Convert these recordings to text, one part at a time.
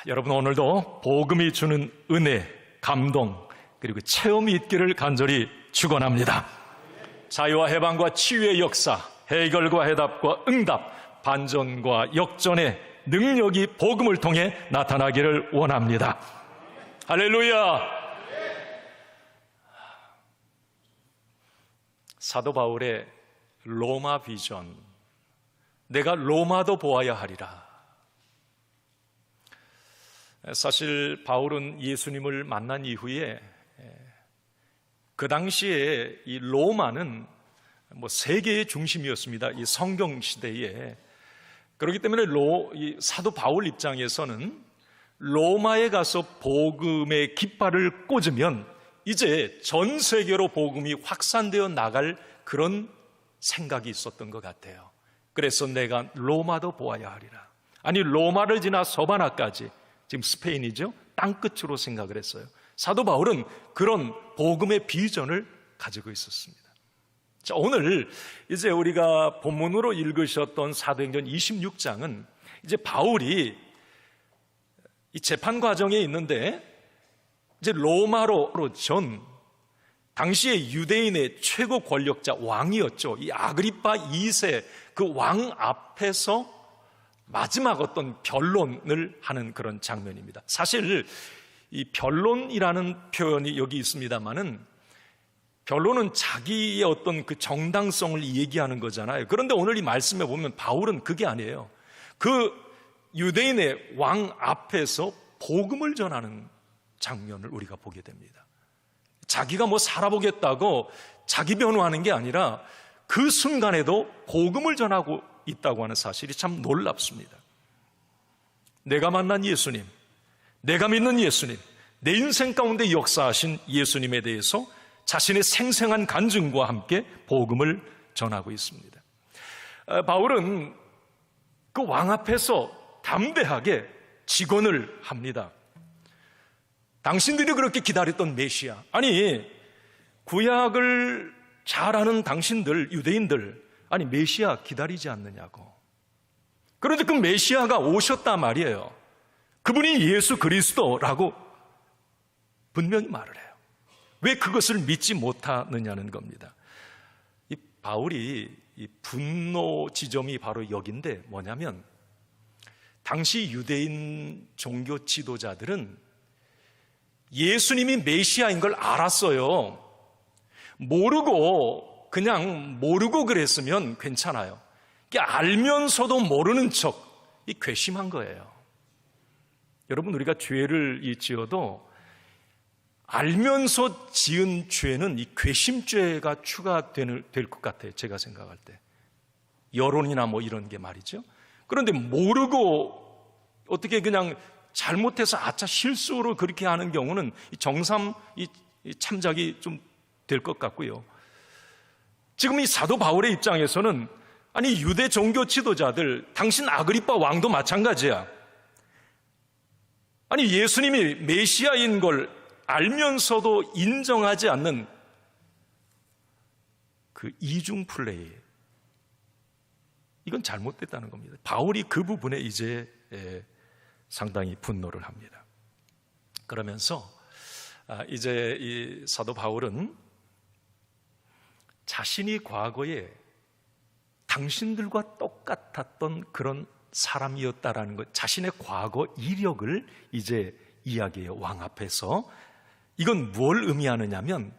여러분, 오늘도 복음이 주는 은혜, 감동, 그리고 체험이 있기를 간절히 축원합니다. 자유와 해방과 치유의 역사, 해결과 해답과 응답, 반전과 역전의 능력이 복음을 통해 나타나기를 원합니다. 할렐루야! 사도 바울의 로마 비전, 내가 로마도 보아야 하리라. 사실 바울은 예수님을 만난 이후에 그 당시에 이 로마는 세계의 중심이었습니다. 이 성경 시대에. 그렇기 때문에 이 사도 바울 입장에서는 로마에 가서 복음의 깃발을 꽂으면 이제 전 세계로 복음이 확산되어 나갈 그런 생각이 있었던 것 같아요. 그래서 내가 로마도 보아야 하리라. 아니, 로마를 지나 서바나까지, 지금 스페인이죠, 땅끝으로 생각을 했어요. 사도 바울은 그런 복음의 비전을 가지고 있었습니다. 자, 오늘 이제 우리가 본문으로 읽으셨던 사도행전 26장은 이제 바울이 이 재판 과정에 있는데 이제 로마로 전 당시의 유대인의 최고 권력자 왕이었죠. 이 아그리파 2세 그 왕 앞에서 마지막 어떤 변론을 하는 그런 장면입니다. 사실 이 변론이라는 표현이 여기 있습니다만은 변론은 자기의 어떤 그 정당성을 얘기하는 거잖아요. 그런데 오늘 이 말씀에 보면 바울은 그게 아니에요. 그 유대인의 왕 앞에서 복음을 전하는 장면을 우리가 보게 됩니다. 자기가 살아보겠다고 자기 변호하는 게 아니라 그 순간에도 복음을 전하고 있다고 하는 사실이 참 놀랍습니다. 내가 만난 예수님, 내가 믿는 예수님, 내 인생 가운데 역사하신 예수님에 대해서 자신의 생생한 간증과 함께 복음을 전하고 있습니다. 바울은 그 왕 앞에서 담대하게 직언을 합니다. 당신들이 그렇게 기다렸던 메시아, 아니 구약을 잘 아는 당신들, 유대인들, 아니 메시아 기다리지 않느냐고. 그런데 그 메시아가 오셨단 말이에요. 그분이 예수 그리스도라고 분명히 말을 해요. 왜 그것을 믿지 못하느냐는 겁니다. 이 바울이 이 분노 지점이 바로 여기인데 뭐냐면 당시 유대인 종교 지도자들은 예수님이 메시아인 걸 알았어요. 그냥 모르고 그랬으면 괜찮아요. 알면서도 모르는 척, 이 괘씸한 거예요. 여러분, 우리가 죄를 지어도 알면서 지은 죄는 이 괘씸죄가 추가될 것 같아요. 제가 생각할 때. 여론이나 이런 게 말이죠. 그런데 모르고 어떻게 그냥 잘못해서 아차 실수로 그렇게 하는 경우는 정삼 참작이 좀 될 것 같고요. 지금 이 사도 바울의 입장에서는 아니 유대 종교 지도자들, 당신 아그리파 왕도 마찬가지야. 아니 예수님이 메시아인 걸 알면서도 인정하지 않는 그 이중 플레이, 이건 잘못됐다는 겁니다. 바울이 그 부분에 이제 상당히 분노를 합니다. 그러면서 이제 이 사도 바울은 자신이 과거에 당신들과 똑같았던 그런 사람이었다라는 것, 자신의 과거 이력을 이제 이야기해요. 왕 앞에서. 이건 뭘 의미하느냐면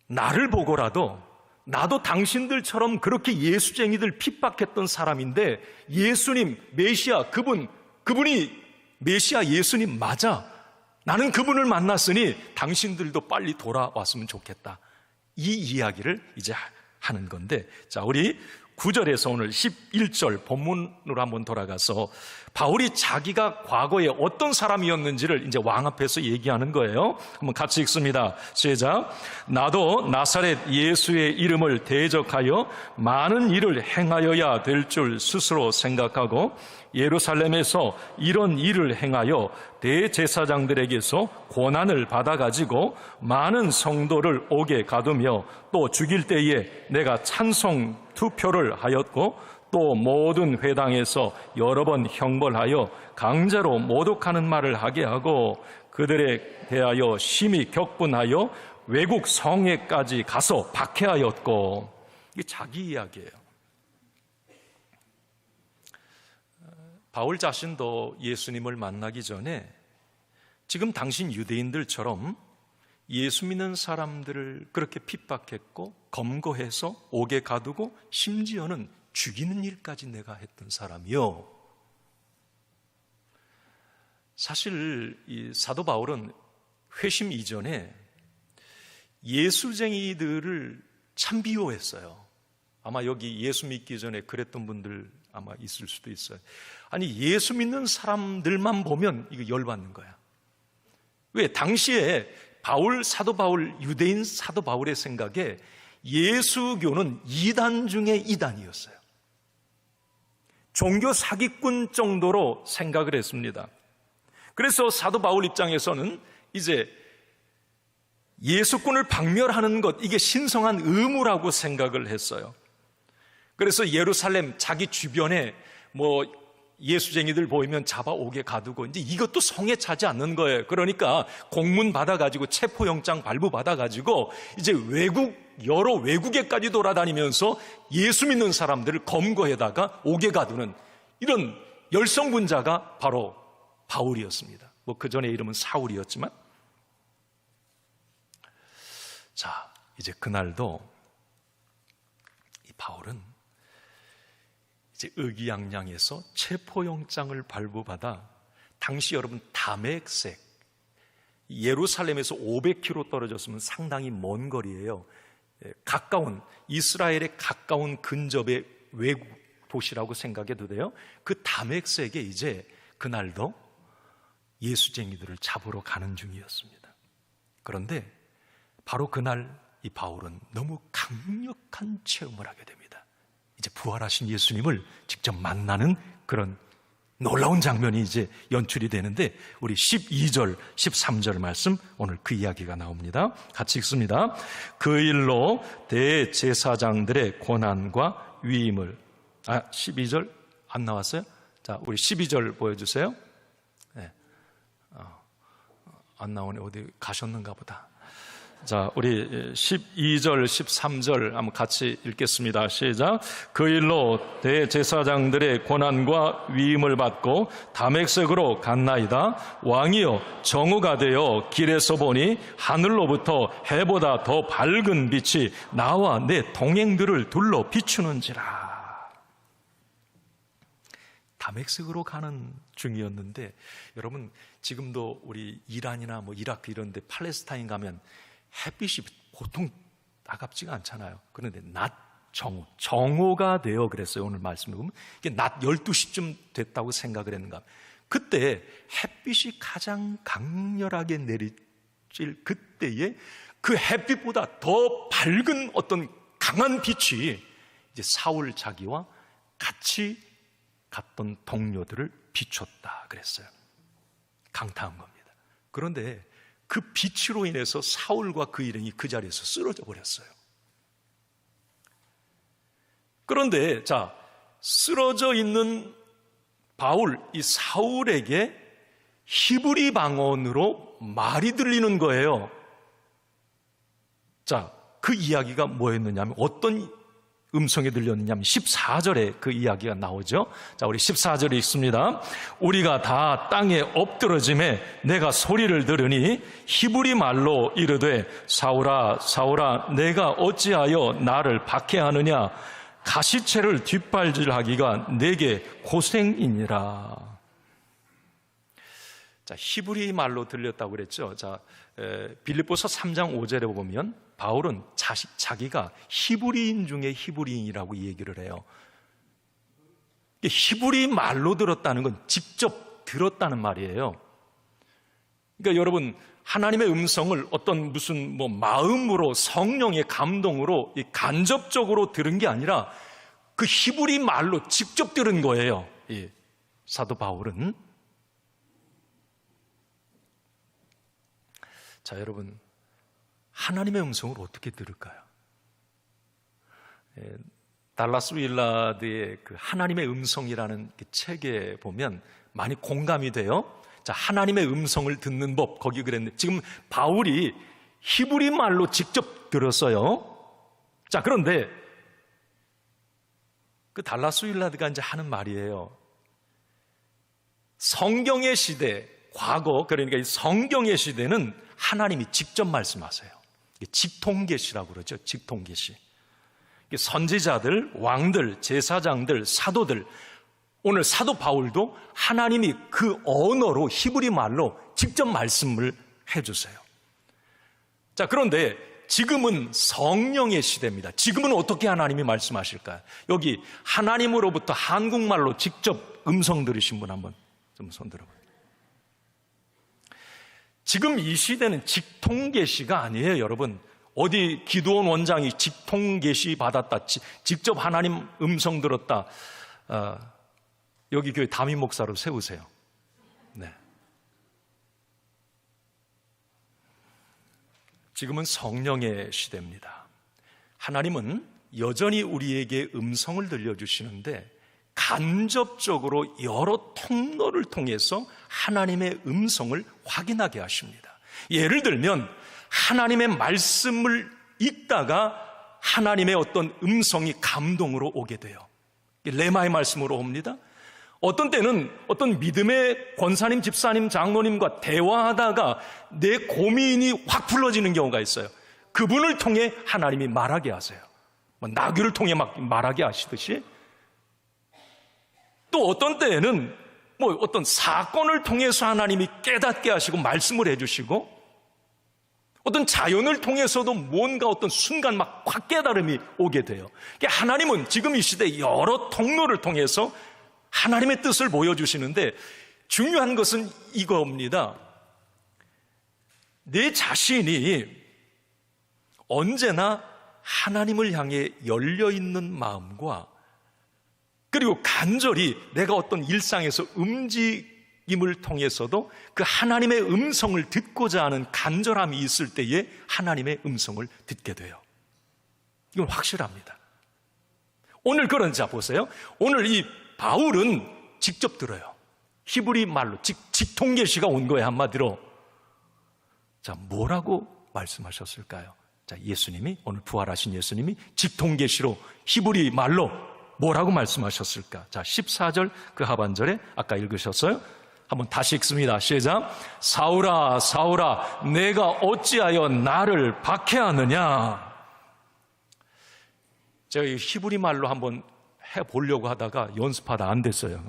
나를 보고라도 나도 당신들처럼 그렇게 예수쟁이들 핍박했던 사람인데 예수님, 메시아, 그분이 메시아 예수님 맞아. 나는 그분을 만났으니 당신들도 빨리 돌아왔으면 좋겠다. 이 이야기를 이제 하는 건데, 자, 우리 9절에서 오늘 11절 본문으로 한번 돌아가서 바울이 자기가 과거에 어떤 사람이었는지를 이제 왕 앞에서 얘기하는 거예요. 한번 같이 읽습니다. 시작. 나도 나사렛 예수의 이름을 대적하여 많은 일을 행하여야 될 줄 스스로 생각하고 예루살렘에서 이런 일을 행하여 대제사장들에게서 고난을 받아가지고 많은 성도를 옥에 가두며 또 죽일 때에 내가 찬송하였으니 투표를 하였고 또 모든 회당에서 여러 번 형벌하여 강제로 모독하는 말을 하게 하고 그들에 대하여 심히 격분하여 외국 성에까지 가서 박해하였고. 이게 자기 이야기예요. 바울 자신도 예수님을 만나기 전에 지금 당신 유대인들처럼 예수 믿는 사람들을 그렇게 핍박했고 검거해서 옥에 가두고 심지어는 죽이는 일까지 내가 했던 사람이요. 사실 이 사도 바울은 회심 이전에 예수쟁이들을 참 비호했어요. 아마 여기 예수 믿기 전에 그랬던 분들 아마 있을 수도 있어요. 아니, 예수 믿는 사람들만 보면 이거 열받는 거야. 왜? 당시에 사도 바울, 유대인 사도 바울의 생각에 예수교는 이단 중에 이단이었어요. 종교 사기꾼 정도로 생각을 했습니다. 그래서 사도 바울 입장에서는 이제 예수꾼을 박멸하는 것, 이게 신성한 의무라고 생각을 했어요. 그래서 예루살렘 자기 주변에 예수쟁이들 보이면 잡아 옥에 가두고, 이제 이것도 성에 차지 않는 거예요. 그러니까 공문 받아가지고 체포영장 발부받아가지고 이제 여러 외국에까지 돌아다니면서 예수 믿는 사람들을 검거해다가 옥에 가두는 이런 열성분자가 바로 바울이었습니다. 그 전에 이름은 사울이었지만. 자, 이제 그날도 이 바울은 이제 의기양양해서 체포영장을 발부받아, 당시 여러분 다메섹, 예루살렘에서 500km 떨어졌으면 상당히 먼 거리예요. 가까운, 이스라엘에 가까운 근접의 외국 도시라고 생각해도 돼요. 그 다메섹에 이제 그날도 예수쟁이들을 잡으러 가는 중이었습니다. 그런데 바로 그날 이 바울은 너무 강력한 체험을 하게 됩니다. 이제 부활하신 예수님을 직접 만나는 그런 놀라운 장면이 이제 연출이 되는데, 우리 12절, 13절 말씀, 오늘 그 이야기가 나옵니다. 같이 읽습니다. 그 일로 대제사장들의 권한과 위임을, 12절 안 나왔어요? 자, 우리 12절 보여주세요. 네. 안 나오네. 어디 가셨는가 보다. 자, 우리 12절, 13절 한번 같이 읽겠습니다. 시작. 그 일로 대제사장들의 권한과 위임을 받고 다메섹으로 갔나이다. 왕이여, 정오가 되어 길에서 보니 하늘로부터 해보다 더 밝은 빛이 나와 내 동행들을 둘러 비추는지라. 다메섹으로 가는 중이었는데, 여러분 지금도 우리 이란이나 이라크 이런 데 팔레스타인 가면 햇빛이 보통 따갑지가 않잖아요. 그런데 낮 정오가 되어 그랬어요. 오늘 말씀을 보면 이게 낮 12시쯤 됐다고 생각을 했는가. 그때 햇빛이 가장 강렬하게 내리칠 그때에 그 햇빛보다 더 밝은 어떤 강한 빛이 이제 사울 자기와 같이 갔던 동료들을 비췄다 그랬어요. 강타한 겁니다. 그런데 그 빛으로 인해서 사울과 그 일행이 그 자리에서 쓰러져 버렸어요. 그런데 자, 쓰러져 있는 바울, 이 사울에게 히브리 방언으로 말이 들리는 거예요. 자, 그 이야기가 뭐였느냐면, 어떤 음성이 들렸느냐면 14절에 그 이야기가 나오죠. 자, 우리 14절에 있습니다. 우리가 다 땅에 엎드러짐에 내가 소리를 들으니 히브리 말로 이르되 사울아 사울아 내가 어찌하여 나를 박해하느냐, 가시채를 뒷발질하기가 내게 고생이니라. 자, 히브리 말로 들렸다고 그랬죠. 자, 빌립보서 3장 5절에 보면 바울은 자기가 히브리인 중에 히브리인이라고 얘기를 해요. 히브리 말로 들었다는 건 직접 들었다는 말이에요. 그러니까 여러분, 하나님의 음성을 어떤 무슨 마음으로, 성령의 감동으로 간접적으로 들은 게 아니라 그 히브리 말로 직접 들은 거예요. 이 사도 바울은. 자, 여러분, 하나님의 음성을 어떻게 들을까요? 달라스 윌라드의 그 하나님의 음성이라는 그 책에 보면 많이 공감이 돼요. 자, 하나님의 음성을 듣는 법, 거기 그랬는데 지금 바울이 히브리 말로 직접 들었어요. 자, 그런데 그 달라스 윌라드가 이제 하는 말이에요. 성경의 시대, 과거, 그러니까 이 성경의 시대는 하나님이 직접 말씀하세요. 직통계시라고 그러죠. 직통계시. 선지자들, 왕들, 제사장들, 사도들, 오늘 사도 바울도 하나님이 그 언어로 히브리 말로 직접 말씀을 해주세요. 자, 그런데 지금은 성령의 시대입니다. 지금은 어떻게 하나님이 말씀하실까요? 여기 하나님으로부터 한국말로 직접 음성 들으신 분 한번 좀 손 들어봐요. 지금 이 시대는 직통계시가 아니에요, 여러분. 어디 기도원 원장이 직통계시 받았다, 직접 하나님 음성 들었다, 여기 교회 담임 목사로 세우세요. 네. 지금은 성령의 시대입니다. 하나님은 여전히 우리에게 음성을 들려주시는데 간접적으로 여러 통로를 통해서 하나님의 음성을 확인하게 하십니다. 예를 들면 하나님의 말씀을 읽다가 하나님의 어떤 음성이 감동으로 오게 돼요. 레마의 말씀으로 옵니다. 어떤 때는 어떤 믿음의 권사님, 집사님, 장로님과 대화하다가 내 고민이 확 풀어지는 경우가 있어요. 그분을 통해 하나님이 말하게 하세요. 나귀를 통해 막 말하게 하시듯이. 또 어떤 때에는 어떤 사건을 통해서 하나님이 깨닫게 하시고 말씀을 해주시고, 어떤 자연을 통해서도 뭔가 어떤 순간 막 확 깨달음이 오게 돼요. 하나님은 지금 이 시대 여러 통로를 통해서 하나님의 뜻을 보여주시는데 중요한 것은 이겁니다. 내 자신이 언제나 하나님을 향해 열려있는 마음과 그리고 간절히 내가 어떤 일상에서 움직임을 통해서도 그 하나님의 음성을 듣고자 하는 간절함이 있을 때에 하나님의 음성을 듣게 돼요. 이건 확실합니다. 오늘 그런 자 보세요. 오늘 이 바울은 직접 들어요. 히브리 말로 직통계시가 온 거예요, 한마디로. 자, 뭐라고 말씀하셨을까요? 자, 예수님이, 오늘 부활하신 예수님이 직통계시로 히브리 말로 뭐라고 말씀하셨을까? 자, 14절 그 하반절에 아까 읽으셨어요? 한번 다시 읽습니다. 시작. 사울아, 사울아, 내가 어찌하여 나를 박해하느냐? 제가 이 히브리 말로 한번 해보려고 하다가 연습하다 안 됐어요.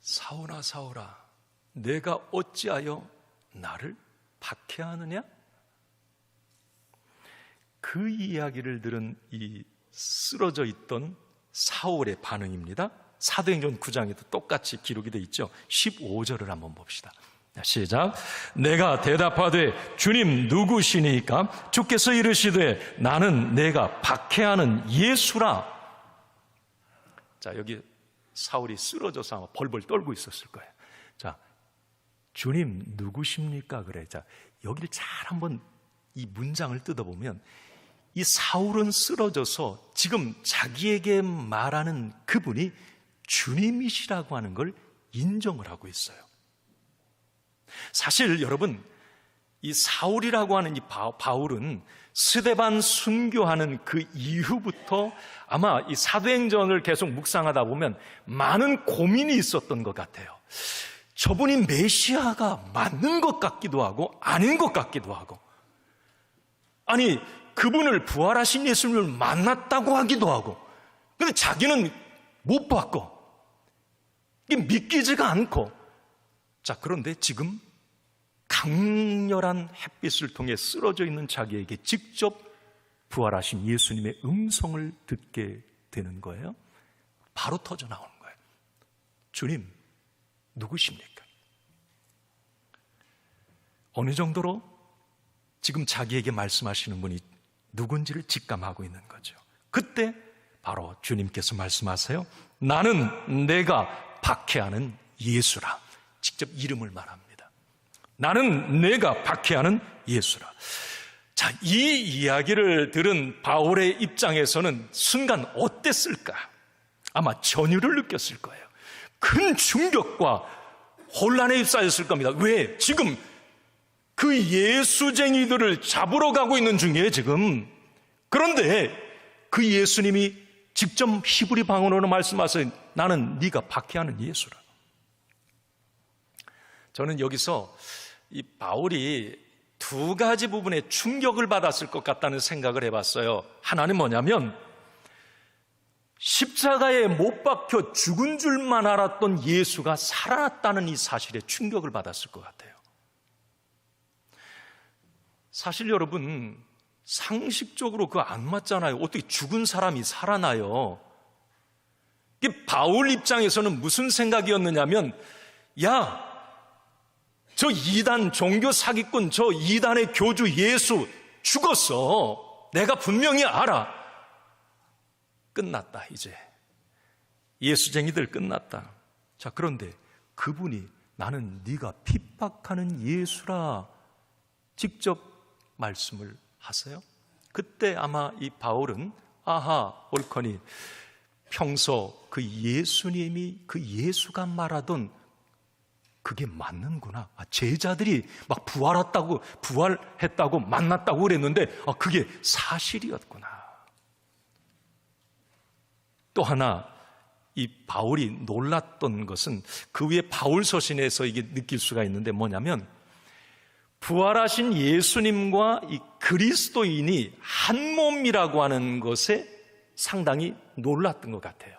사울아, 사울아, 내가 어찌하여 나를 박해하느냐? 그 이야기를 들은 이 쓰러져 있던 사울의 반응입니다. 사도행전 9장에도 똑같이 기록이 되어 있죠. 15절을 한번 봅시다. 시작. 내가 대답하되 주님 누구시니까? 주께서 이르시되 나는 내가 박해하는 예수라. 자, 여기 사울이 쓰러져서 아마 벌벌 떨고 있었을 거예요. 자, 주님 누구십니까? 그래. 자, 여기를 잘 한번 이 문장을 뜯어보면 이 사울은 쓰러져서 지금 자기에게 말하는 그분이 주님이시라고 하는 걸 인정을 하고 있어요. 사실 여러분, 이 사울이라고 하는 이 바울은 스데반 순교하는 그 이후부터 아마 이 사도행전을 계속 묵상하다 보면 많은 고민이 있었던 것 같아요. 저분이 메시아가 맞는 것 같기도 하고 아닌 것 같기도 하고, 아니 그분을 부활하신 예수님을 만났다고 하기도 하고, 근데 자기는 못 봤고 이게 믿기지가 않고. 자, 그런데 지금 강렬한 햇빛을 통해 쓰러져 있는 자기에게 직접 부활하신 예수님의 음성을 듣게 되는 거예요. 바로 터져 나오는 거예요. 주님 누구십니까? 어느 정도로 지금 자기에게 말씀하시는 분이 누군지를 직감하고 있는 거죠. 그때 바로 주님께서 말씀하세요. 나는 내가 박해하는 예수라. 직접 이름을 말합니다. 나는 내가 박해하는 예수라. 자, 이 이야기를 들은 바울의 입장에서는 순간 어땠을까? 아마 전율을 느꼈을 거예요. 큰 충격과 혼란에 휩싸였을 겁니다. 왜? 지금 그 예수쟁이들을 잡으러 가고 있는 중이에요, 지금. 그런데 그 예수님이 직접 히브리 방언으로 말씀하세요. 나는 네가 박해하는 예수라. 저는 여기서 이 바울이 두 가지 부분에 충격을 받았을 것 같다는 생각을 해봤어요. 하나는 뭐냐면 십자가에 못 박혀 죽은 줄만 알았던 예수가 살아났다는 이 사실에 충격을 받았을 것 같아요. 사실 여러분, 상식적으로 그거 안 맞잖아요. 어떻게 죽은 사람이 살아나요? 이게 바울 입장에서는 무슨 생각이었느냐면, 야, 저 이단 종교 사기꾼, 저 이단의 교주 예수 죽었어. 내가 분명히 알아. 끝났다, 이제. 예수쟁이들 끝났다. 자, 그런데 그분이 나는 네가 핍박하는 예수라 직접 말씀을 하세요. 그때 아마 이 바울은 아하, 옳거니 평소 그 예수님이, 그 예수가 말하던 그게 맞는구나. 제자들이 막 부활했다고 만났다고 그랬는데 그게 사실이었구나. 또 하나 이 바울이 놀랐던 것은 그 위에 바울 서신에서 이게 느낄 수가 있는데 뭐냐면 부활하신 예수님과 이 그리스도인이 한 몸이라고 하는 것에 상당히 놀랐던 것 같아요.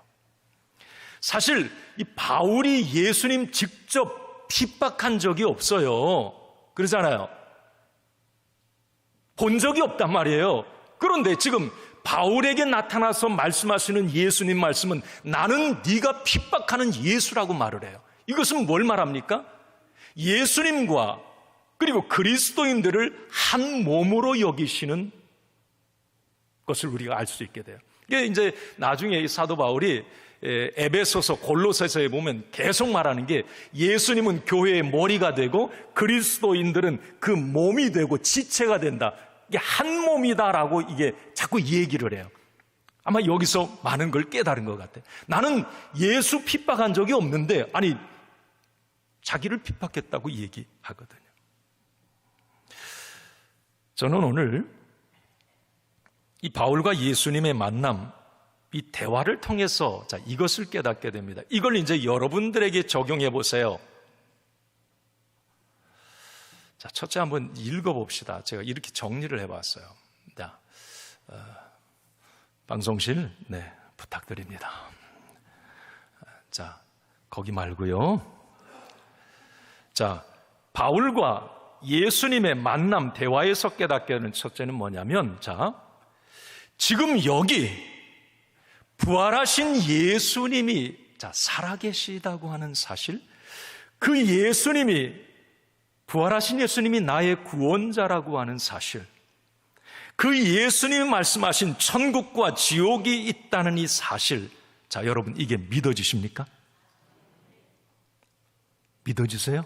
사실 이 바울이 예수님 직접 핍박한 적이 없어요. 그러잖아요. 본 적이 없단 말이에요. 그런데 지금 바울에게 나타나서 말씀하시는 예수님 말씀은 나는 네가 핍박하는 예수라고 말을 해요. 이것은 뭘 말합니까? 예수님과 그리고 그리스도인들을 한 몸으로 여기시는 것을 우리가 알 수 있게 돼요. 이게 이제 나중에 이 사도 바울이 에베소서, 골로새서에 보면 계속 말하는 게 예수님은 교회의 머리가 되고 그리스도인들은 그 몸이 되고 지체가 된다. 이게 한 몸이다라고 이게 자꾸 얘기를 해요. 아마 여기서 많은 걸 깨달은 것 같아요. 나는 예수 핍박한 적이 없는데 아니 자기를 핍박했다고 얘기하거든요. 저는 오늘 이 바울과 예수님의 만남, 이 대화를 통해서 이것을 깨닫게 됩니다. 이걸 이제 여러분들에게 적용해 보세요. 자, 첫째 한번 읽어봅시다. 제가 이렇게 정리를 해봤어요. 자, 방송실, 네, 부탁드립니다. 자, 거기 말고요. 자, 바울과 예수님의 만남, 대화에서 깨닫게 되는 첫째는 뭐냐면, 자, 지금 여기 부활하신 예수님이 살아계시다고 하는 사실, 그 예수님이, 부활하신 예수님이 나의 구원자라고 하는 사실, 그 예수님이 말씀하신 천국과 지옥이 있다는 이 사실, 자, 여러분 이게 믿어지십니까? 믿어지세요?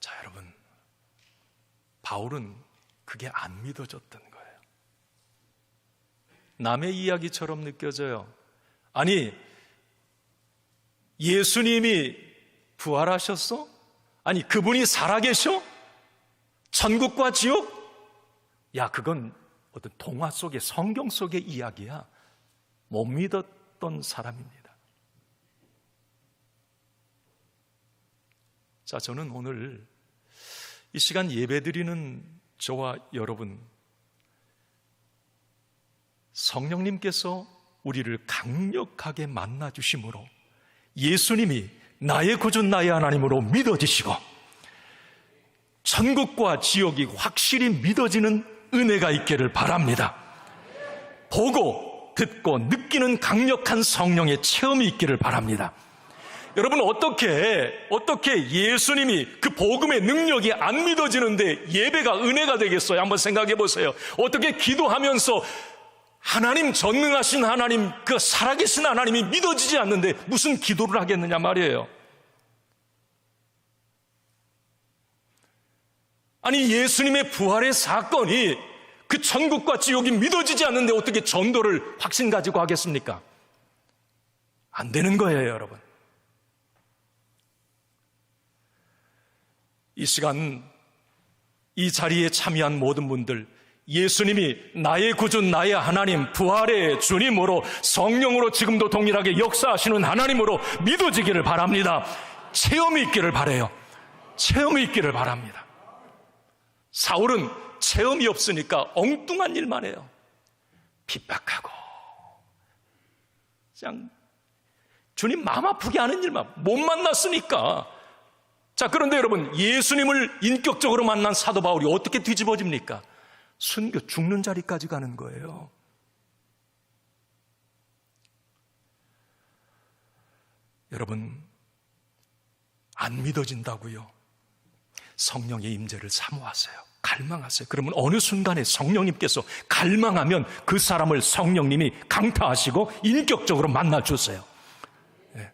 자, 여러분, 바울은 그게 안 믿어졌던 거예요. 남의 이야기처럼 느껴져요. 아니, 예수님이 부활하셨어? 아니, 그분이 살아계셔? 천국과 지옥? 야, 그건 어떤 동화 속의, 성경 속의 이야기야. 못 믿었던 사람입니다. 자, 저는 오늘 이 시간 예배드리는 저와 여러분, 성령님께서 우리를 강력하게 만나주심으로 예수님이 나의 구주, 나의 하나님으로 믿어지시고 천국과 지옥이 확실히 믿어지는 은혜가 있기를 바랍니다. 보고 듣고 느끼는 강력한 성령의 체험이 있기를 바랍니다. 여러분, 어떻게 예수님이 그 복음의 능력이 안 믿어지는데 예배가 은혜가 되겠어요? 한번 생각해 보세요. 어떻게 기도하면서 하나님, 전능하신 하나님, 그 살아계신 하나님이 믿어지지 않는데 무슨 기도를 하겠느냐 말이에요. 아니, 예수님의 부활의 사건이 그 천국과 지옥이 믿어지지 않는데 어떻게 전도를 확신 가지고 하겠습니까? 안 되는 거예요, 여러분. 이 시간 이 자리에 참여한 모든 분들, 예수님이 나의 구주, 나의 하나님, 부활의 주님으로, 성령으로 지금도 동일하게 역사하시는 하나님으로 믿어지기를 바랍니다. 체험이 있기를 바라요. 체험이 있기를 바랍니다. 사울은 체험이 없으니까 엉뚱한 일만 해요. 핍박하고 그냥 주님 마음 아프게 하는 일만, 못 만났으니까. 자, 그런데 여러분, 예수님을 인격적으로 만난 사도 바울이 어떻게 뒤집어집니까? 순교, 죽는 자리까지 가는 거예요. 여러분, 안 믿어진다고요? 성령의 임재를 사모하세요. 갈망하세요. 그러면 어느 순간에 성령님께서 갈망하면 그 사람을 성령님이 강타하시고 인격적으로 만나주세요. 네.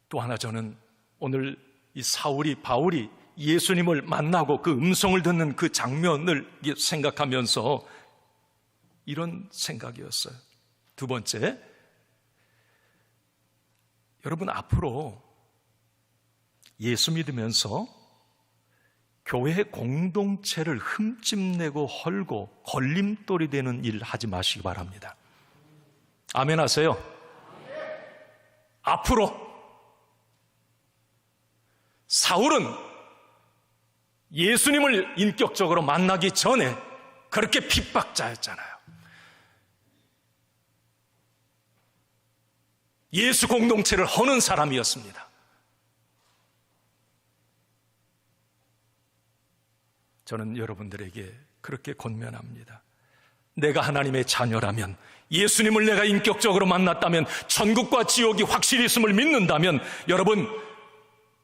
또 하나, 저는 오늘 이 바울이 예수님을 만나고 그 음성을 듣는 그 장면을 생각하면서 이런 생각이었어요. 두 번째, 여러분, 앞으로 예수 믿으면서 교회 공동체를 흠집내고 헐고 걸림돌이 되는 일 하지 마시기 바랍니다. 아멘 하세요. 앞으로 사울은 예수님을 인격적으로 만나기 전에 그렇게 핍박자였잖아요. 예수 공동체를 허는 사람이었습니다. 저는 여러분들에게 그렇게 권면합니다. 내가 하나님의 자녀라면, 예수님을 내가 인격적으로 만났다면, 천국과 지옥이 확실히 있음을 믿는다면, 여러분,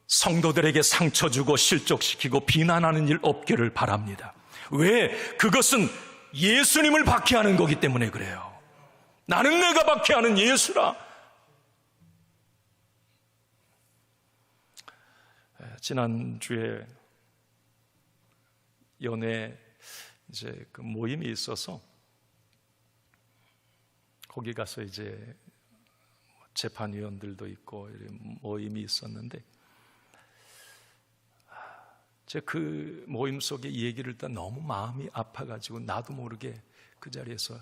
성도들에게 상처 주고 실족시키고 비난하는 일 없기를 바랍니다. 왜? 그것은 예수님을 박해하는 거기 때문에 그래요. 나는 내가 박해하는 예수라. 지난주에 연애 이제 그 모임이 있어서 거기 가서 이제 재판위원들도 있고 이런 모임이 있었는데, 제가 그 모임 속에 이 얘기를 듣다 너무 마음이 아파가지고 나도 모르게 그 자리에서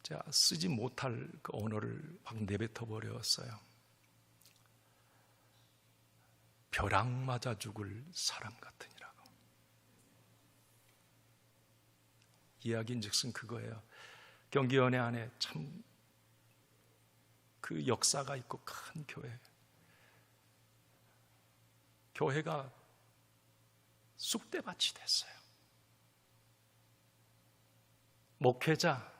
제가 쓰지 못할 그 언어를 확 내뱉어 버렸어요. 벼락 맞아 죽을 사람 같으니라고. 이야기인즉슨 그거예요. 경기연회 안에 참 그 역사가 있고 큰 교회가 쑥대밭이 됐어요. 목회자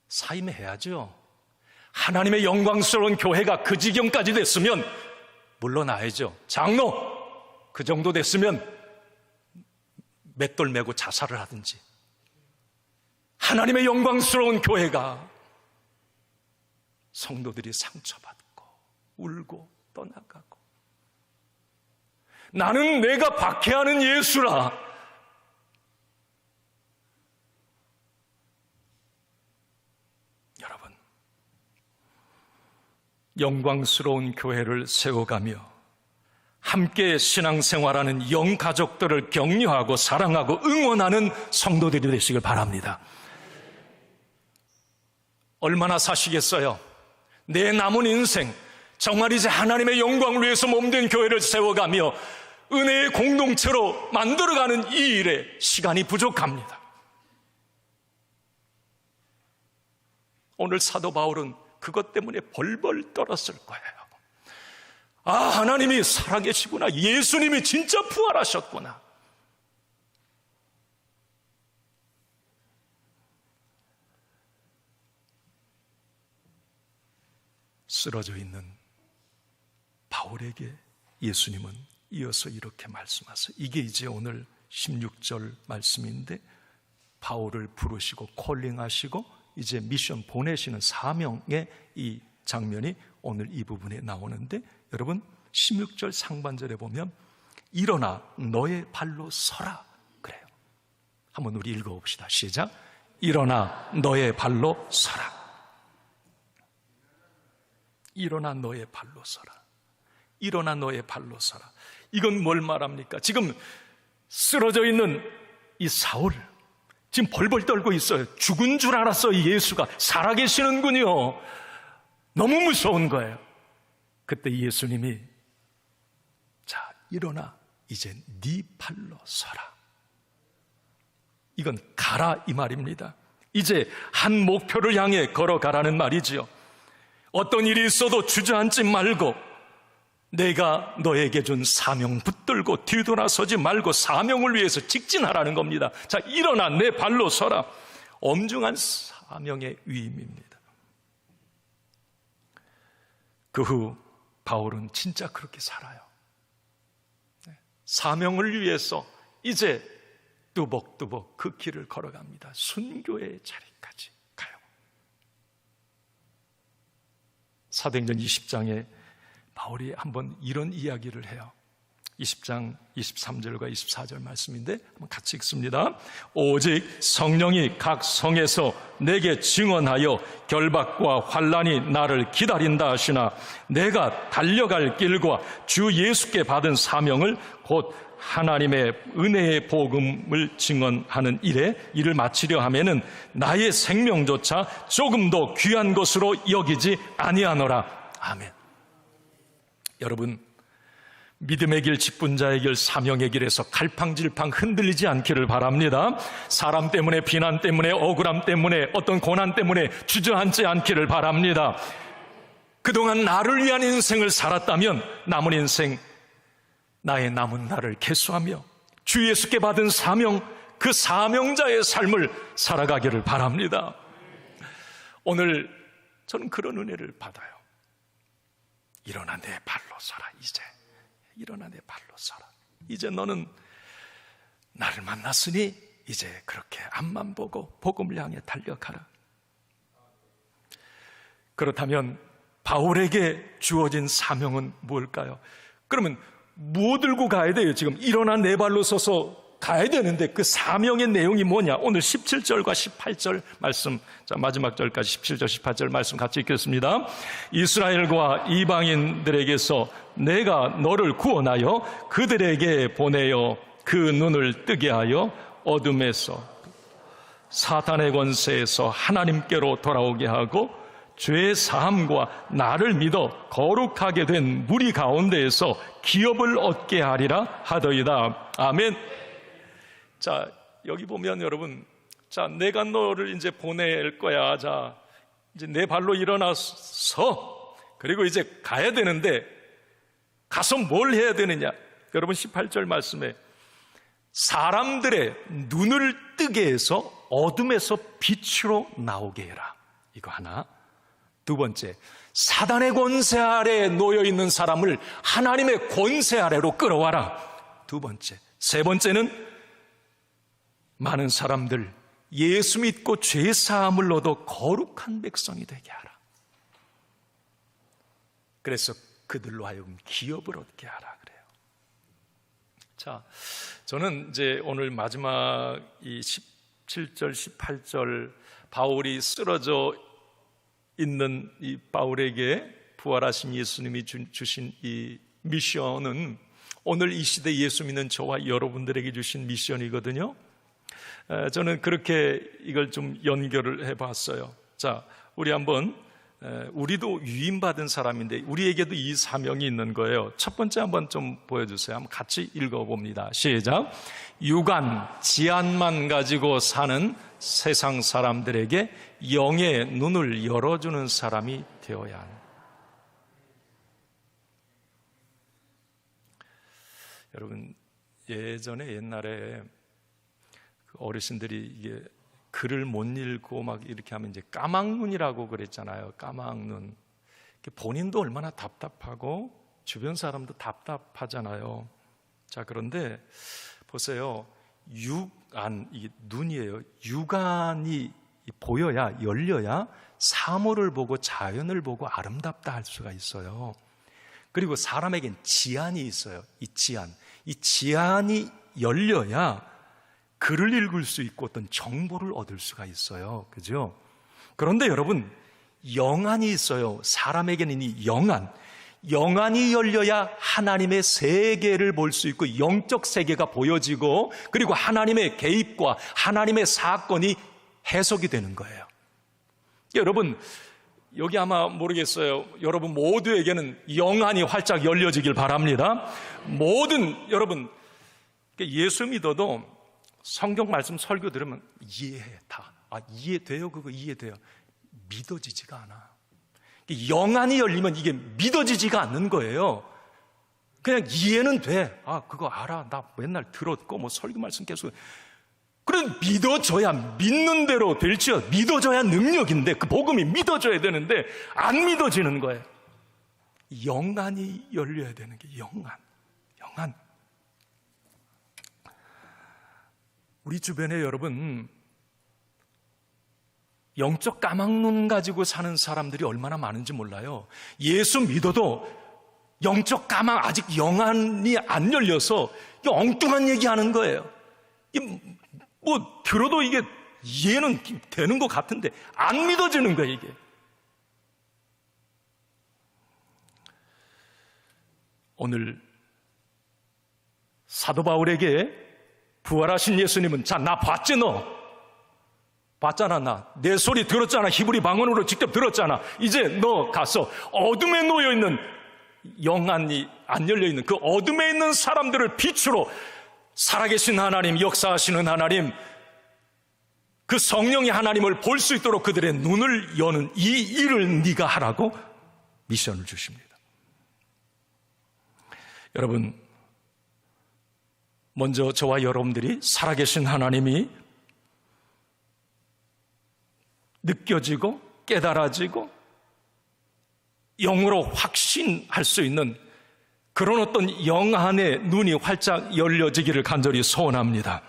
사임해야죠. 하나님의 영광스러운 교회가 그 지경까지 됐으면 물러나야죠. 장로 그 정도 됐으면 맷돌 메고 자살을 하든지. 하나님의 영광스러운 교회가 성도들이 상처받고 울고 떠나가고, 나는 내가 박해하는 예수라. 여러분, 영광스러운 교회를 세워가며 함께 신앙생활하는 영가족들을 격려하고 사랑하고 응원하는 성도들이 되시길 바랍니다. 얼마나 사시겠어요? 내 남은 인생 정말 이제 하나님의 영광을 위해서 몸된 교회를 세워가며 은혜의 공동체로 만들어가는 이 일에 시간이 부족합니다. 오늘 사도 바울은 그것 때문에 벌벌 떨었을 거예요. 아, 하나님이 살아계시구나. 예수님이 진짜 부활하셨구나. 쓰러져 있는 바울에게 예수님은 이어서 이렇게 말씀하세요. 이게 이제 오늘 16절 말씀인데, 바울을 부르시고 콜링하시고 이제 미션 보내시는 사명의 이 장면이 오늘 이 부분에 나오는데, 여러분 16절 상반절에 보면 일어나 너의 발로 서라 그래요. 한번 우리 읽어봅시다. 시작. 일어나 너의 발로 서라. 일어나 너의 발로 서라. 일어나 너의 발로 서라. 이건 뭘 말합니까? 지금 쓰러져 있는 이 사울, 지금 벌벌 떨고 있어요. 죽은 줄 알았어. 예수가 살아계시는군요. 너무 무서운 거예요. 그때 예수님이 자, 일어나 이제 네 발로 서라. 이건 가라 이 말입니다. 이제 한 목표를 향해 걸어가라는 말이지요. 어떤 일이 있어도 주저앉지 말고 내가 너에게 준 사명 붙들고 뒤돌아서지 말고 사명을 위해서 직진하라는 겁니다. 자, 일어나 내 발로 서라. 엄중한 사명의 위임입니다. 그 후 바울은 진짜 그렇게 살아요. 사명을 위해서 이제 뚜벅뚜벅 그 길을 걸어갑니다. 순교의 자리까지 가요. 사도행전 20장에 바울이 한번 이런 이야기를 해요. 20장 23절과 24절 말씀인데 한번 같이 읽습니다. 오직 성령이 각 성에서 내게 증언하여 결박과 환난이 나를 기다린다 하시나 내가 달려갈 길과 주 예수께 받은 사명을 곧 하나님의 은혜의 복음을 증언하는 일에 이를 마치려 하면은 나의 생명조차 조금도 귀한 것으로 여기지 아니하노라. 아멘. 여러분, 믿음의 길, 직분자의 길, 사명의 길에서 갈팡질팡 흔들리지 않기를 바랍니다. 사람 때문에, 비난 때문에, 억울함 때문에, 어떤 고난 때문에 주저앉지 않기를 바랍니다. 그동안 나를 위한 인생을 살았다면 남은 인생, 나의 남은 날을 계수하며 주 예수께 받은 사명, 그 사명자의 삶을 살아가기를 바랍니다. 오늘 저는 그런 은혜를 받아요. 일어나 내 발로 서라. 이제 일어나 내 발로 서라. 이제 너는 나를 만났으니 이제 그렇게 앞만 보고 복음을 향해 달려가라. 그렇다면 바울에게 주어진 사명은 뭘까요? 그러면 뭐 들고 가야 돼요? 지금 일어나 내 발로 서서 가야 되는데 그 사명의 내용이 뭐냐? 오늘 17절과 18절 말씀, 자, 마지막 절까지 17절 18절 말씀 같이 읽겠습니다. 이스라엘과 이방인들에게서 내가 너를 구원하여 그들에게 보내어 그 눈을 뜨게 하여 어둠에서 사탄의 권세에서 하나님께로 돌아오게 하고 죄 사함과 나를 믿어 거룩하게 된 무리 가운데에서 기업을 얻게 하리라 하더이다. 아멘. 자, 여기 보면 여러분, 자, 내가 너를 이제 보낼 거야. 자, 이제 내 발로 일어나서 그리고 이제 가야 되는데 가서 뭘 해야 되느냐? 여러분 18절 말씀에 사람들의 눈을 뜨게 해서 어둠에서 빛으로 나오게 해라. 이거 하나. 두 번째, 사단의 권세 아래에 놓여있는 사람을 하나님의 권세 아래로 끌어와라. 두 번째. 세 번째는 많은 사람들 예수 믿고 죄 사함을 얻어 거룩한 백성이 되게 하라. 그래서 그들로 하여금 기업을 얻게 하라 그래요. 자, 저는 이제 오늘 마지막 이 17절 18절 바울이 쓰러져 있는 이 바울에게 부활하신 예수님이 주신 이 미션은 오늘 이 시대 예수 믿는 저와 여러분들에게 주신 미션이거든요. 저는 그렇게 이걸 좀 연결을 해봤어요. 자, 우리 한번 우리도 유임받은 사람인데 우리에게도 이 사명이 있는 거예요. 첫 번째 한번 좀 보여주세요. 한번 같이 읽어봅니다. 시작. 육안, 지안만 가지고 사는 세상 사람들에게 영의 눈을 열어주는 사람이 되어야 한다. 여러분, 옛날에 어르신들이 이게 글을 못 읽고 막 이렇게 하면 이제 까막눈이라고 그랬잖아요. 까막눈. 본인도 얼마나 답답하고 주변 사람도 답답하잖아요. 자, 그런데 보세요. 육안, 이게 눈이에요. 육안이 보여야, 열려야 사물을 보고 자연을 보고 아름답다 할 수가 있어요. 그리고 사람에겐 지안이 있어요. 이 지안이 열려야 글을 읽을 수 있고 어떤 정보를 얻을 수가 있어요. 그죠? 그런데 여러분, 영안이 있어요. 사람에게는 이 영안이 열려야 하나님의 세계를 볼 수 있고 영적 세계가 보여지고, 그리고 하나님의 개입과 하나님의 사건이 해석이 되는 거예요. 여러분, 여기 아마 모르겠어요. 여러분 모두에게는 영안이 활짝 열려지길 바랍니다. 여러분, 예수 믿어도 성경 말씀 설교 들으면 이해해, 다. 이해돼요? 그거 이해돼요. 믿어지지가 않아. 영안이 열리면 이게 믿어지지가 않는 거예요. 그냥 이해는 돼. 그거 알아. 나 맨날 들었고, 설교 말씀 계속. 그래, 믿어져야, 믿는 대로 될지어 믿어져야 능력인데, 그 복음이 믿어져야 되는데, 안 믿어지는 거예요. 영안이 열려야 되는 게 영안. 우리 주변에 여러분, 영적 까막눈 가지고 사는 사람들이 얼마나 많은지 몰라요. 예수 믿어도 영적 아직 영안이 안 열려서 엉뚱한 얘기하는 거예요. 들어도 이게 이해는 되는 것 같은데 안 믿어지는 거예요, 이게. 오늘 사도 바울에게 부활하신 예수님은, 자, 나 봤지, 너? 봤잖아, 나. 내 소리 들었잖아. 히브리 방언으로 직접 들었잖아. 이제 너 가서 어둠에 놓여있는, 영안이 안 열려있는 그 어둠에 있는 사람들을 빛으로 살아계신 하나님, 역사하시는 하나님, 그 성령의 하나님을 볼 수 있도록 그들의 눈을 여는 이 일을 네가 하라고 미션을 주십니다. 여러분, 먼저 저와 여러분들이 살아계신 하나님이 느껴지고 깨달아지고 영으로 확신할 수 있는 그런 어떤 영안의 눈이 활짝 열려지기를 간절히 소원합니다.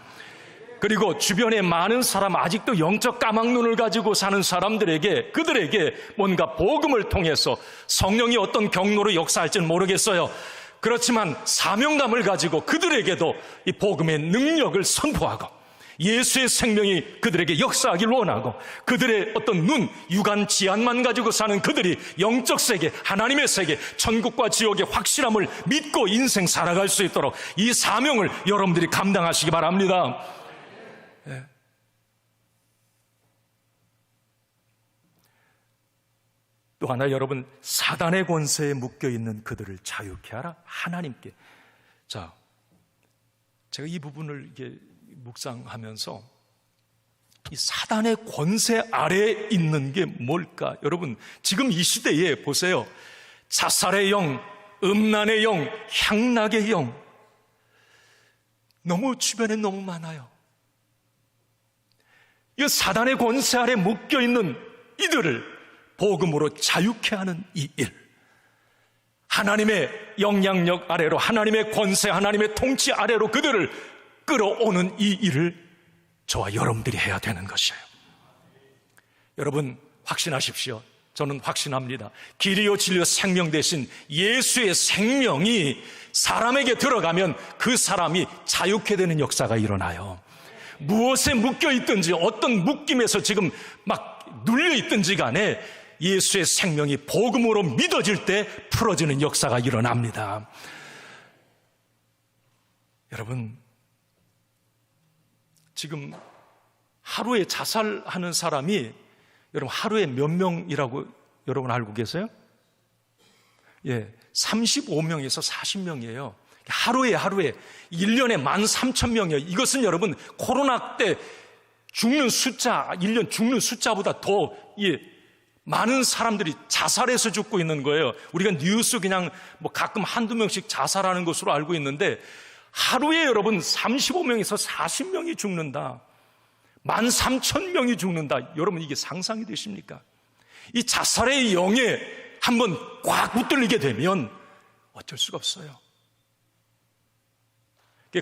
그리고 주변에 많은 사람, 아직도 영적 까막눈을 가지고 사는 사람들에게, 그들에게 뭔가 복음을 통해서 성령이 어떤 경로로 역사할지는 모르겠어요. 그렇지만 사명감을 가지고 그들에게도 이 복음의 능력을 선포하고 예수의 생명이 그들에게 역사하길 원하고, 그들의 어떤 눈, 육안 지안만 가지고 사는 그들이 영적 세계, 하나님의 세계, 천국과 지옥의 확실함을 믿고 인생 살아갈 수 있도록 이 사명을 여러분들이 감당하시기 바랍니다. 네. 또 하나, 여러분, 사단의 권세에 묶여있는 그들을 자유케 하라. 하나님께. 자, 제가 이 부분을 이렇게 묵상하면서 이 사단의 권세 아래에 있는 게 뭘까? 여러분, 지금 이 시대에 보세요. 자살의 영, 음란의 영, 향락의 영, 너무 주변에 너무 많아요. 이 사단의 권세 아래 묶여있는 이들을 복음으로 자유케 하는 이 일, 하나님의 영향력 아래로, 하나님의 권세, 하나님의 통치 아래로 그들을 끌어오는 이 일을 저와 여러분들이 해야 되는 것이에요. 여러분, 확신하십시오. 저는 확신합니다. 길이요 진리요 생명 대신 예수의 생명이 사람에게 들어가면 그 사람이 자유케 되는 역사가 일어나요. 무엇에 묶여있든지, 어떤 묶임에서 지금 막 눌려있든지 간에 예수의 생명이 복음으로 믿어질 때 풀어지는 역사가 일어납니다. 여러분, 지금 하루에 자살하는 사람이, 여러분, 하루에 몇 명이라고 여러분 알고 계세요? 35명에서 40명이에요. 하루에 1년에 13,000명이에요. 이것은 여러분, 코로나 때 죽는 숫자, 1년 죽는 숫자보다 더 많은 사람들이 자살해서 죽고 있는 거예요. 우리가 뉴스 그냥 가끔 한두 명씩 자살하는 것으로 알고 있는데, 하루에 여러분 35명에서 40명이 죽는다. 13,000명이 죽는다. 여러분, 이게 상상이 되십니까? 이 자살의 영에 한번 꽉 붙들리게 되면 어쩔 수가 없어요.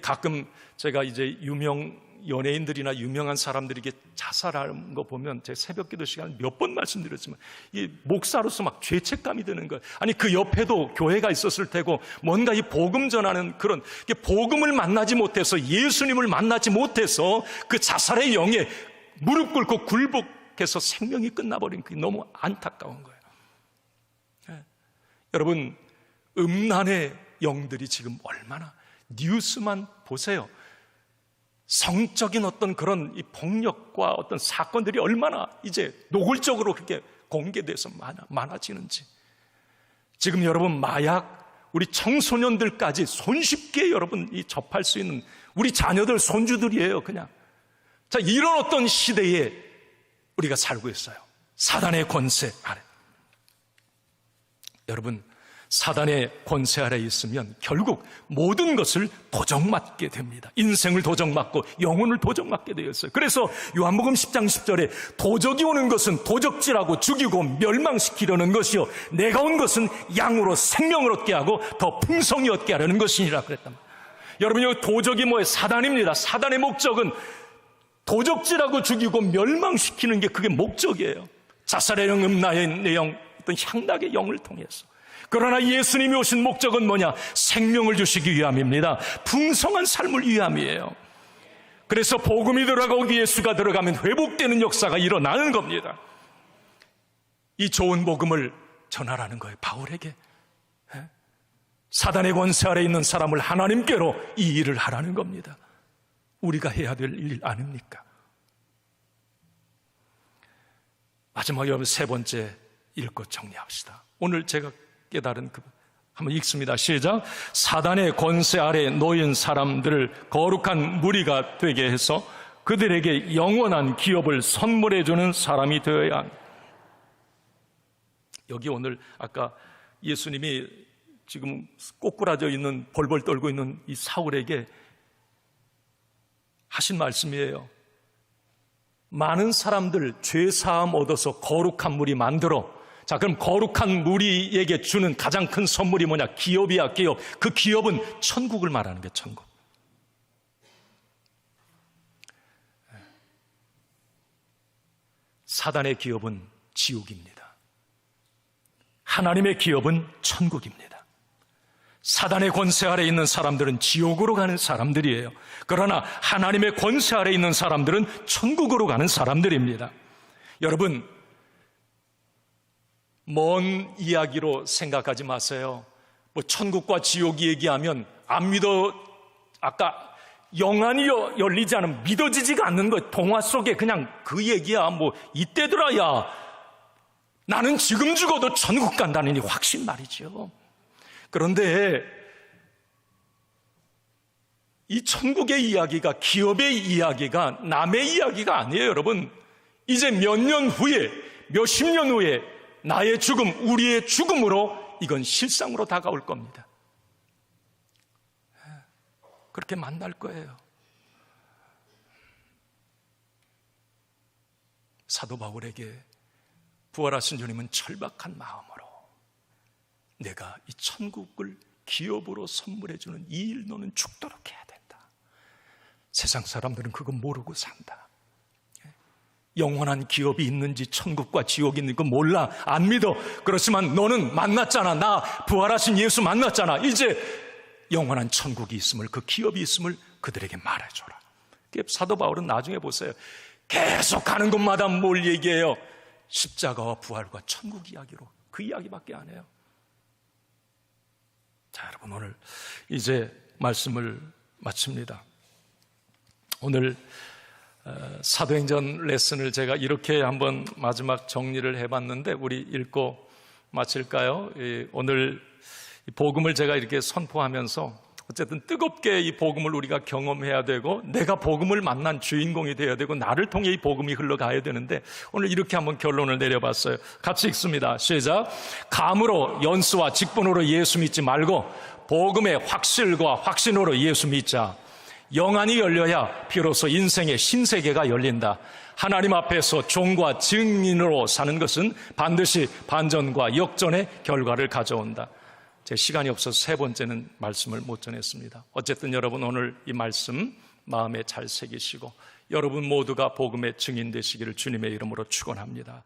가끔 제가 이제 유명 연예인들이나 유명한 사람들이 이게 자살하는 거 보면 제가 새벽 기도 시간 몇 번 말씀드렸지만 이 목사로서 막 죄책감이 드는 거예요. 아니 그 옆에도 교회가 있었을 테고 뭔가 이 복음 전하는 그런 복음을 만나지 못해서 예수님을 만나지 못해서 그 자살의 영에 무릎 꿇고 굴복해서 생명이 끝나버린 그게 너무 안타까운 거예요. 여러분 음란의 영들이 지금 얼마나 뉴스만 보세요. 성적인 어떤 그런 이 폭력과 어떤 사건들이 얼마나 이제 노골적으로 그렇게 공개돼서 많아지는지. 지금 여러분 마약, 우리 청소년들까지 손쉽게 여러분 이 접할 수 있는 우리 자녀들, 손주들이에요, 그냥. 자, 이런 어떤 시대에 우리가 살고 있어요. 사단의 권세 아래. 여러분, 사단의 권세 아래 있으면 결국 모든 것을 도적맞게 됩니다. 인생을 도적맞고 영혼을 도적맞게 되었어요. 그래서 요한복음 10장 10절에 도적이 오는 것은 도적질하고 죽이고 멸망시키려는 것이요 내가 온 것은 양으로 생명을 얻게 하고 더 풍성히 얻게 하려는 것이니라 그랬단 말이에요. 여러분, 여기 도적이 뭐예요? 사단입니다. 사단의 목적은 도적질하고 죽이고 멸망시키는 게 그게 목적이에요. 자살의 영, 음란의 영, 어떤 향락의 영을 통해서. 그러나 예수님이 오신 목적은 뭐냐? 생명을 주시기 위함입니다. 풍성한 삶을 위함이에요. 그래서 복음이 들어가고 예수가 들어가면 회복되는 역사가 일어나는 겁니다. 이 좋은 복음을 전하라는 거예요, 바울에게. 사단의 권세 아래 있는 사람을 하나님께로 이 일을 하라는 겁니다. 우리가 해야 될 일 아닙니까? 마지막 여러분 세 번째 읽고 정리합시다. 오늘 제가 깨달은 한번 읽습니다. 시작. 사단의 권세 아래 놓인 사람들을 거룩한 무리가 되게 해서 그들에게 영원한 기업을 선물해 주는 사람이 되어야 한다. 여기 오늘 아까 예수님이 지금 꼬꾸라져 있는 벌벌 떨고 있는 이 사울에게 하신 말씀이에요. 많은 사람들 죄 사함 얻어서 거룩한 무리 만들어. 자, 그럼 거룩한 무리에게 주는 가장 큰 선물이 뭐냐? 기업이야, 기업. 그 기업은 천국을 말하는 게 천국. 사단의 기업은 지옥입니다. 하나님의 기업은 천국입니다. 사단의 권세 아래 있는 사람들은 지옥으로 가는 사람들이에요. 그러나 하나님의 권세 아래 있는 사람들은 천국으로 가는 사람들입니다. 여러분, 먼 이야기로 생각하지 마세요. 뭐 천국과 지옥이 얘기하면 안 믿어, 아까 영안이 열리지 않으면 믿어지지가 않는 거. 동화 속에 그냥 그 얘기야. 뭐 이때더라. 야, 나는 지금 죽어도 천국 간다는 이 확신 말이죠. 그런데 이 천국의 이야기가, 기업의 이야기가 남의 이야기가 아니에요. 여러분, 이제 몇 년 후에, 몇십 년 후에 나의 죽음, 우리의 죽음으로 이건 실상으로 다가올 겁니다. 그렇게 만날 거예요. 사도 바울에게 부활하신 주님은 절박한 마음으로 내가 이 천국을 기업으로 선물해 주는 이 일 너는 죽도록 해야 된다. 세상 사람들은 그거 모르고 산다. 영원한 기업이 있는지 천국과 지옥이 있는 거 몰라. 안 믿어. 그렇지만 너는 만났잖아. 나 부활하신 예수 만났잖아. 이제 영원한 천국이 있음을, 그 기업이 있음을 그들에게 말해줘라. 사도 바울은 나중에 보세요. 계속 가는 곳마다 뭘 얘기해요? 십자가와 부활과 천국 이야기로. 그 이야기밖에 안 해요. 자, 여러분, 오늘 이제 말씀을 마칩니다. 오늘 사도행전 레슨을 제가 이렇게 한번 마지막 정리를 해봤는데 우리 읽고 마칠까요? 오늘 복음을 제가 이렇게 선포하면서 어쨌든 뜨겁게 이 복음을 우리가 경험해야 되고 내가 복음을 만난 주인공이 되어야 되고 나를 통해 이 복음이 흘러가야 되는데 오늘 이렇게 한번 결론을 내려봤어요. 같이 읽습니다. 시작. 감으로 연수와 직분으로 예수 믿지 말고 복음의 확실과 확신으로 예수 믿자. 영안이 열려야 비로소 인생의 신세계가 열린다. 하나님 앞에서 종과 증인으로 사는 것은 반드시 반전과 역전의 결과를 가져온다. 제 시간이 없어서 세 번째는 말씀을 못 전했습니다. 어쨌든 여러분 오늘 이 말씀 마음에 잘 새기시고 여러분 모두가 복음의 증인 되시기를 주님의 이름으로 축원합니다.